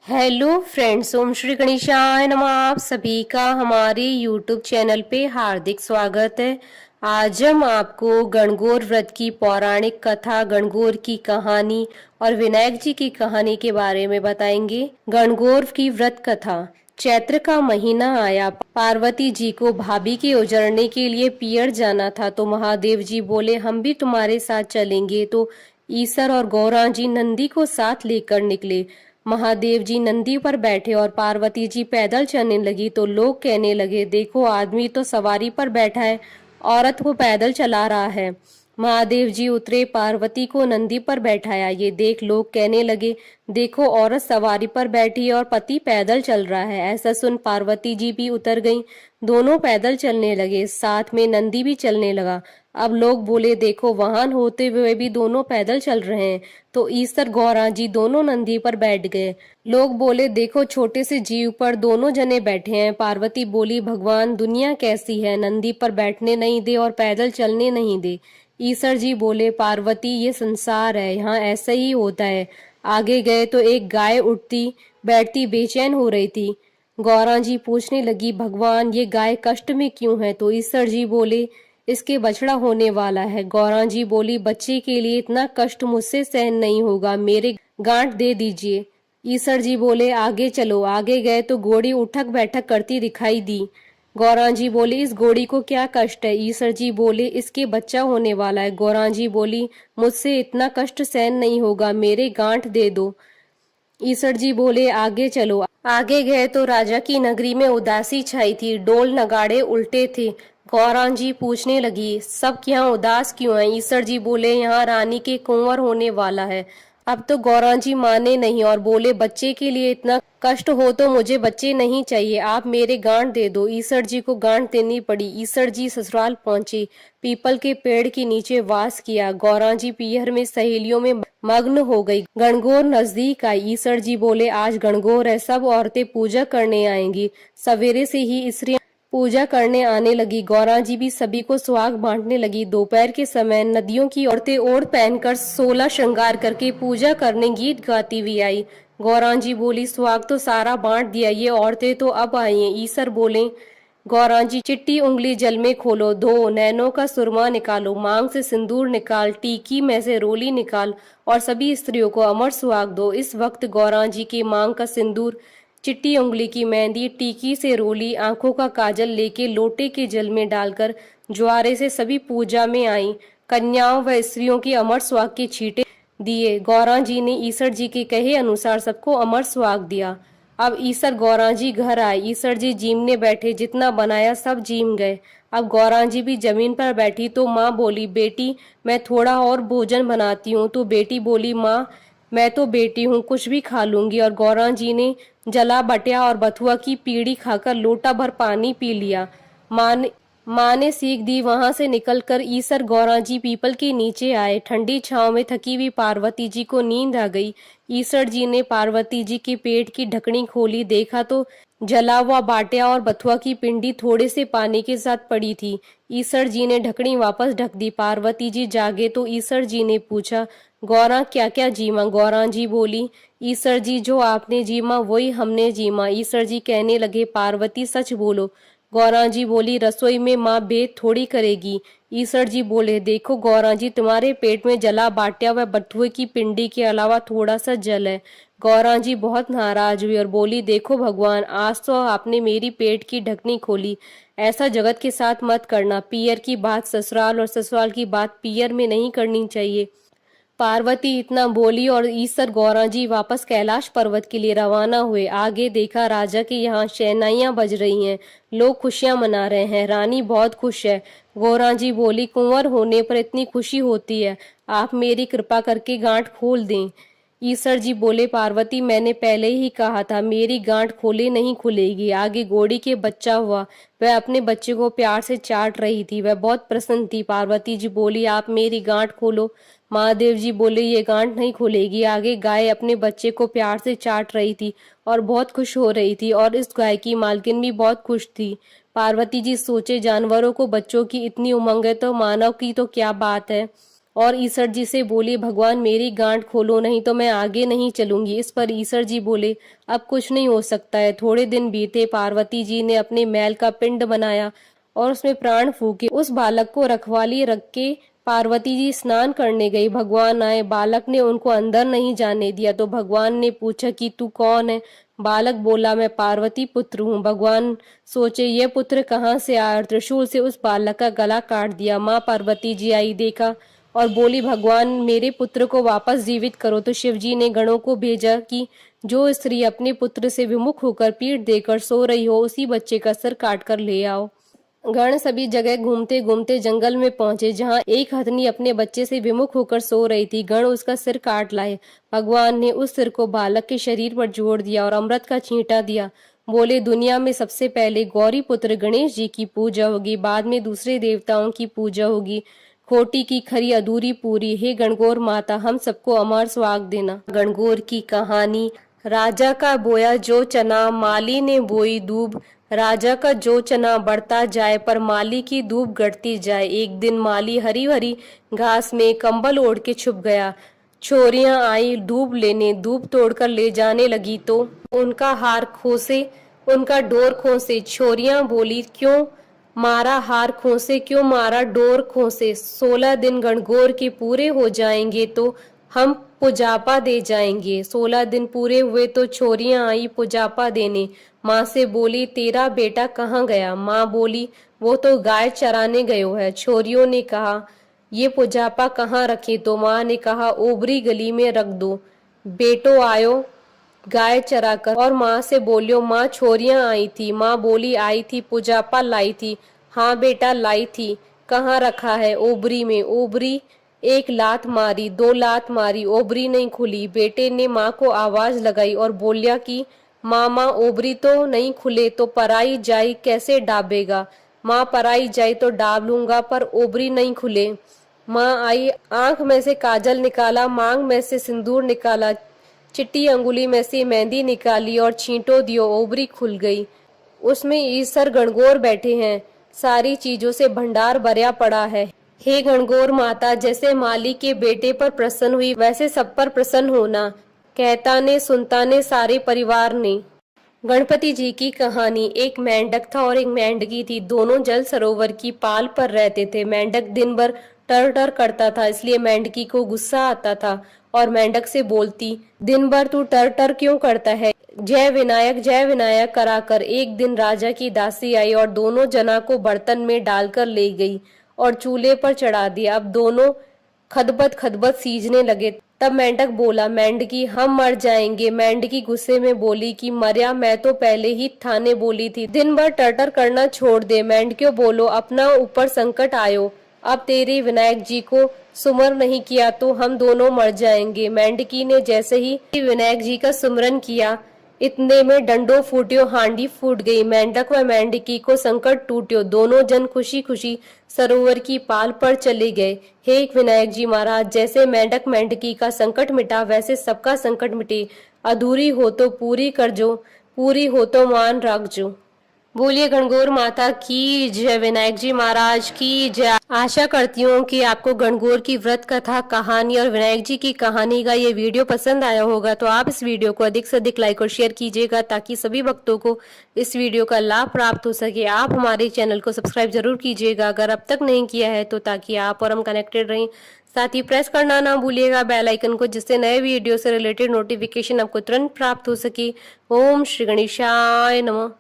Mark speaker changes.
Speaker 1: Hello friends, ओम श्री गणेशाय नमः। आप सभी का हमारे यूट्यूब चैनल पे हार्दिक स्वागत है। आज हम आपको गणगौर व्रत की पौराणिक कथा, गणगौर की कहानी और विनायक जी की कहानी के बारे में बताएंगे। गणगौर की व्रत कथा। चैत्र का महीना आया। पार्वती जी को भाभी के उजड़ने के लिए पियर जाना था, तो महादेव जी बोले हम भी तुम्हारे साथ चलेंगे। तो ईसर और गौरा जी नंदी को साथ लेकर निकले। महादेव जी नंदी पर बैठे और पार्वती जी पैदल चलने लगी। तो लोग कहने लगे, देखो आदमी तो सवारी पर बैठा है, औरत को पैदल चला रहा है। महादेव जी उतरे, पार्वती को नंदी पर बैठाया। ये देख लोग कहने लगे, देखो औरत सवारी पर बैठी है और पति पैदल चल रहा है। ऐसा सुन पार्वती जी भी उतर गईं। दोनों पैदल चलने लगे, साथ में नंदी भी चलने लगा। अब लोग बोले, देखो वाहन होते हुए भी दोनों पैदल चल रहे हैं। तो ईसर गौरा जी दोनों नंदी पर बैठ गए। लोग बोले, देखो छोटे से जीव पर दोनों जने बैठे हैं। पार्वती बोली, भगवान दुनिया कैसी है, नंदी पर बैठने नहीं दे और पैदल चलने नहीं दे। ईसर जी बोले, पार्वती ये संसार है, यहाँ ऐसा ही होता है। आगे गए तो एक गाय उठती बैठती बेचैन हो रही थी। गौरा जी पूछने लगी, भगवान ये गाय कष्ट में क्यों है? तो ईसर जी बोले, इसके बछड़ा होने वाला है। गौरा जी बोली, बच्चे के लिए इतना कष्ट मुझसे सहन नहीं होगा, मेरे गांठ दे दीजिए। ईसर जी बोले, आगे चलो। आगे गए तो घोड़ी उठक बैठक करती दिखाई दी। गौरा जी बोली, इस घोड़ी को क्या कष्ट है? ईसर जी बोले, इसके बच्चा होने वाला है। गौरा जी बोली, मुझसे इतना कष्ट सहन नहीं होगा, मेरे गांठ दे दो। ईसर जी बोले, आगे चलो। आगे गए तो राजा की नगरी में उदासी छाई थी, डोल नगाड़े उल्टे थे। गौरा जी पूछने लगी, सब यहाँ उदास क्यों है? ईसर जी बोले, यहाँ रानी के कुंवर होने वाला है। अब तो गौरा जी माने नहीं और बोले, बच्चे के लिए इतना कष्ट हो तो मुझे बच्चे नहीं चाहिए, आप मेरे गांठ दे दो। ईसर जी को गांठ देनी पड़ी। ईसर जी ससुराल पहुंचे, पीपल के पेड़ के नीचे वास किया। गौरा जी पीहर में सहेलियों में मग्न हो गई। गणगौर नजदीक आई। ईसर जी बोले, आज गणगौर है, सब औरतें पूजा करने आएंगी। सवेरे से ही स्त्रियां पूजा करने आने लगी। गौरा जी भी सभी को सुहाग बांटने लगी। दोपहर के समय नदियों की औरतें ओढ़ पहनकर 16 श्रृंगार करके पूजा करने गीत गाती हुई आई। गौरा जी बोली, सुहाग तो सारा बांट दिया, ये औरतें तो अब आई हैं। ईसर बोले, गौरा जी चिट्टी उंगली जल में खोलो, धो, नैनों का सुरमा निकालो, मांग से सिंदूर निकाल, टीकी में से रोली निकाल और सभी स्त्रियों को अमर सुहाग दो। इस वक्त गौरा जी की मांग का सिंदूर, चिट्टी उंगली की मेहंदी, टीकी से रोली, आंखों का काजल लेके लोटे के जल में डालकर ज्वारे से सभी पूजा में आई। कन्याओं व स्त्रियों की अमर सुहाग के छींटे दिए। गौरा जी ने ईसर जी के कहे अनुसार सबको अमर सुहाग दिया। अब ईसर गौरा जी घर आए। ईसर जी जीमने बैठे, जितना बनाया सब जीम गए। अब गौरा जी भी जमीन पर बैठी तो माँ बोली, बेटी मैं थोड़ा और भोजन बनाती हूँ। तो बेटी बोली, माँ मैं तो बेटी हूँ, कुछ भी खा लूंगी। और गौरा जी ने जला बटिया और बथुआ की पीढ़ी खाकर लोटा भर पानी पी लिया। माँ ने सीख दी। वहां से निकलकर ईसर गौरा जी पीपल के नीचे आए। ठंडी छांव में थकी हुई पार्वती जी को नींद आ गई। ईसर जी ने पार्वती जी के पेट की ढकनी खोली, देखा तो जला हुआ बाटिया और बथुआ की पिंडी थोड़े से पानी के साथ पड़ी थी। ईसर जी ने ढकनी वापस ढक दी। पार्वती जी जागे तो ईसर जी ने पूछा, गौरा क्या क्या जीमा? गौरा जी बोली, ईसर जी जो आपने जीमा वही हमने जीमा। ईसर जी कहने लगे, पार्वती सच बोलो। गौरा जी बोली, रसोई में माँ भेद थोड़ी करेगी। ईसर जी बोले, देखो गौरा जी तुम्हारे पेट में जला बाटिया व बथुए की पिंडी के अलावा थोड़ा सा जल है। गौरा जी बहुत नाराज हुई और बोली, देखो भगवान आज तो आपने मेरी पेट की ढकनी खोली, ऐसा जगत के साथ मत करना। पियर की बात ससुराल और ससुराल की बात पियर में नहीं करनी चाहिए। पार्वती इतना बोली और ईसर गौरा जी वापस कैलाश पर्वत के लिए रवाना हुए। आगे देखा राजा के यहाँ शहनाइयां बज रही हैं, लोग खुशियां मना रहे हैं, रानी बहुत खुश है। गौरा जी बोली, कुंवर होने पर इतनी खुशी होती है, आप मेरी कृपा करके गांठ खोल दें। ईसर जी बोले, पार्वती मैंने पहले ही कहा था मेरी गांठ खोले नहीं खुलेगी। आगे घोड़ी के बच्चा हुआ, वह अपने बच्चे को प्यार से चाट रही थी, वह बहुत प्रसन्न थी। पार्वती जी बोली, आप मेरी गांठ खोलो। महादेव जी बोले, ये गांठ नहीं खुलेगी। आगे गाय अपने बच्चे को प्यार से चाट रही थी और बहुत खुश हो रही थी और इस गाय की मालकिन भी बहुत खुश थी। पार्वती जी सोचे, जानवरों को बच्चों की इतनी उमंग है तो मानव की तो क्या बात है। और ईसर जी से बोली, भगवान मेरी गांठ खोलो, नहीं तो मैं आगे नहीं चलूंगी। इस पर ईसर जी बोले, अब कुछ नहीं हो सकता है। थोड़े दिन बीते, पार्वती जी ने अपने मैल का पिंड बनाया और उसमें प्राण फूके। उस बालक को रखवाली रख के पार्वती जी स्नान करने गई। भगवान आए, बालक ने उनको अंदर नहीं जाने दिया तो भगवान ने पूछा कि तू कौन है? बालक बोला, मैं पार्वती पुत्र हूँ। भगवान सोचे, यह पुत्र कहाँ से आया? त्रिशूल से उस बालक का गला काट दिया। माँ पार्वती जी आई, देखा और बोली, भगवान मेरे पुत्र को वापस जीवित करो। तो शिव जी ने गणों को भेजा कि जो स्त्री अपने पुत्र से विमुख होकर पीठ देकर सो रही हो, उसी बच्चे का सिर काट कर ले आओ। गण सभी जगह घूमते घूमते जंगल में पहुंचे, जहां एक हथनी अपने बच्चे से विमुख होकर सो रही थी। गण उसका सिर काट लाए। भगवान ने उस सिर को बालक के शरीर पर जोड़ दिया और अमृत का छींटा दिया। बोले, दुनिया में सबसे पहले गौरी पुत्र गणेश जी की पूजा होगी, बाद में दूसरे देवताओं की पूजा होगी। खोटी की खरी अधूरी पूरी, हे गणगौर माता हम सबको अमर सुहाग देना। गणगौर की कहानी। राजा का बोया जो चना, माली ने बोई दूब। राजा का जो चना बढ़ता जाए, पर माली की दूब घटती जाए। एक दिन माली हरी हरी घास में कंबल ओढ़ के छुप गया। छोरियां आई दूब लेने, दूब तोड़कर ले जाने लगी तो उनका हार खोसे, उनका डोर खोसे। छोरियां बोली, क्यों मारा हार खोसे, क्यों मारा डोर खोसे? 16 दिन गणगौर के पूरे हो जाएंगे तो हम पुजापा दे जाएंगे। 16 दिन पूरे हुए तो छोरियां आई पुजापा देने। माँ से बोली, तेरा बेटा कहाँ गया? माँ बोली, वो तो गाय चराने गयो है। छोरियों ने कहा, ये पुजापा कहाँ रखे? तो माँ ने कहा, ओबरी गली में रख दो। बेटो आयो गाय चरा कर और माँ से बोलियो, माँ छोरियां आई थी। माँ बोली, आई थी, पुजापा लाई थी। हाँ बेटा लाई थी। कहाँ रखा है? ओबरी में। ओबरी एक लात मारी, 2 लात मारी, ओबरी नहीं खुली। बेटे ने माँ को आवाज लगाई और बोलिया कि माँ ओबरी तो नहीं खुले तो पराई जाई कैसे डाबेगा? माँ पराई जाई तो डाब लूंगा, पर ओबरी नहीं खुले। माँ आई, आंख में से काजल निकाला, मांग में से सिंदूर निकाला, चिट्टी अंगुली में से मेहंदी निकाली और छींटो दियो, ओबरी खुल गई। उसमें ईसर गणगौर बैठे हैं। सारी चीजों से भंडार भरया पड़ा है। हे गणगौर माता, जैसे माली के बेटे पर प्रसन्न हुई, वैसे सब पर प्रसन्न होना। कहता ने सुनता ने सारे परिवार ने। गणपति जी की कहानी। एक मेंढक था और एक मेंढकी थी। दोनों जल सरोवर की पाल पर रहते थे। मेंढक दिन भर टर टर करता था, इसलिए मेंढकी को गुस्सा आता था और मेंढक से बोलती, दिन भर तू टर टर क्यों करता है? जय विनायक कराकर एक दिन राजा की दासी आई और दोनों जना को बर्तन में डालकर ले गई और चूल्हे पर चढ़ा दिया। अब दोनों खदबद खदबद सीजने लगे। तब मेंढक बोला, मेंढकी हम मर जाएंगे। मेंढकी गुस्से में बोली कि मरिया, मैं तो पहले ही थाने बोली थी, दिन भर टटर करना छोड़ दे। मेंढक्यों बोलो, अपना ऊपर संकट आयो, अब तेरे विनायक जी को सुमर नहीं किया तो हम दोनों मर जाएंगे। मेंढकी ने जैसे ही विनायक जी का सुमरन किया, इतने में डंडो फूटियो, हांडी फूट गई। मेंढक व मेंढकी को संकट टूटियो, दोनों जन खुशी खुशी सरोवर की पाल पर चले गए। हे विनायक जी महाराज, जैसे मेंढक मेंढकी का संकट मिटा, वैसे सबका संकट मिटे। अधूरी हो तो पूरी कर जो, पूरी हो तो मान रख जो। बोलिए गणगौर माता की जय, विनायक जी महाराज की जय। आशा करती हूँ कि आपको गणगौर की व्रत कथा कहानी और विनायक जी की कहानी का ये वीडियो पसंद आया होगा। तो आप इस वीडियो को अधिक से अधिक लाइक और शेयर कीजिएगा, ताकि सभी भक्तों को इस वीडियो का लाभ प्राप्त हो सके। आप हमारे चैनल को सब्सक्राइब जरूर कीजिएगा अगर अब तक नहीं किया है तो, ताकि आप और हम कनेक्टेड रहें। साथ ही प्रेस करना ना भूलिएगा बेल आइकन को, जिससे नए वीडियो से रिलेटेड नोटिफिकेशन आपको तुरंत प्राप्त हो सके। ओम श्री गणेशाय नमः।